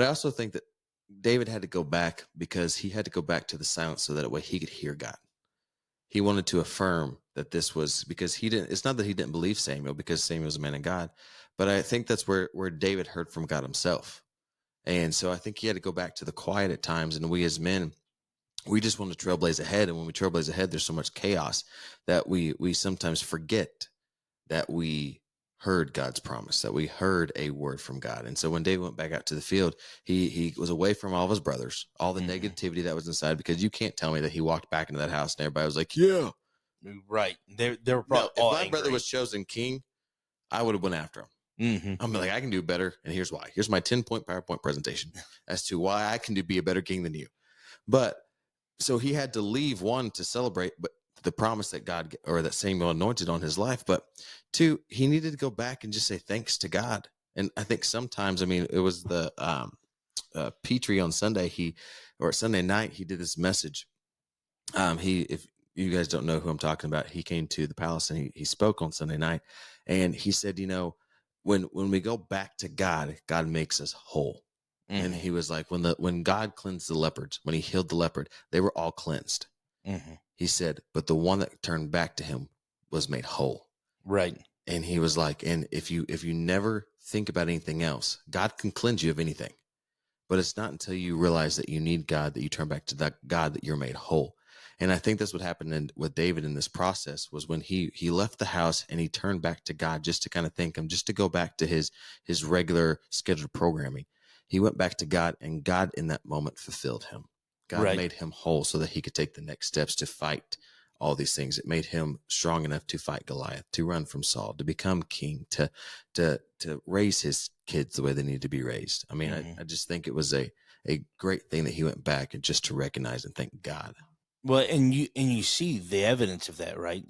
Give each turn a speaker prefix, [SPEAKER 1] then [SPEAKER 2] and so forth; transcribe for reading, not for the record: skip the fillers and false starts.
[SPEAKER 1] I also think that David had to go back because he had to go back to the silence so that way he could hear God. He wanted to affirm that this was because he didn't. It's not that he didn't believe Samuel because Samuel was a man of God, but I think that's where David heard from God himself. And so I think he had to go back to the quiet at times. And we as men, we just want to trailblaze ahead. And when we trailblaze ahead, there's so much chaos that we sometimes forget that we heard God's promise, that we heard a word from God. And so when David went back out to the field, he was away from all of his brothers, all the negativity that was inside, because you can't tell me that he walked back into that house and everybody was like, yeah.
[SPEAKER 2] Right. They were
[SPEAKER 1] No,
[SPEAKER 2] probably
[SPEAKER 1] if
[SPEAKER 2] all
[SPEAKER 1] my
[SPEAKER 2] angry.
[SPEAKER 1] brother was chosen king, I would have went after him. I'm like, I can do better. And here's why. Here's my 10-point PowerPoint presentation as to why I can be a better king than you. But so he had to leave, one, to celebrate, but the promise that God or that Samuel anointed on his life. But two, he needed to go back and just say thanks to God. And I think sometimes, I mean, it was the Petrie on Sunday, Sunday night, he did this message. If you guys don't know who I'm talking about, he came to the palace and he spoke on Sunday night, and he said, when we go back to God, God makes us whole. And he was like, when God cleansed the leopards, when he healed the leopard, they were all cleansed. He said, but the one that turned back to him was made whole.
[SPEAKER 2] Right.
[SPEAKER 1] And he was like, and if you never think about anything else, God can cleanse you of anything. But it's not until you realize that you need God that you turn back to that God that you're made whole. And I think that's what happened with David in this process was when he left the house and he turned back to God just to kind of thank him, just to go back to his regular scheduled programming. He went back to God, and God in that moment fulfilled him. God made him whole so that he could take the next steps to fight all these things. It made him strong enough to fight Goliath, to run from Saul, to become king, to raise his kids the way they need to be raised. I mean, I just think it was a great thing that he went back and just to recognize and thank God.
[SPEAKER 2] Well, and you see the evidence of that, right?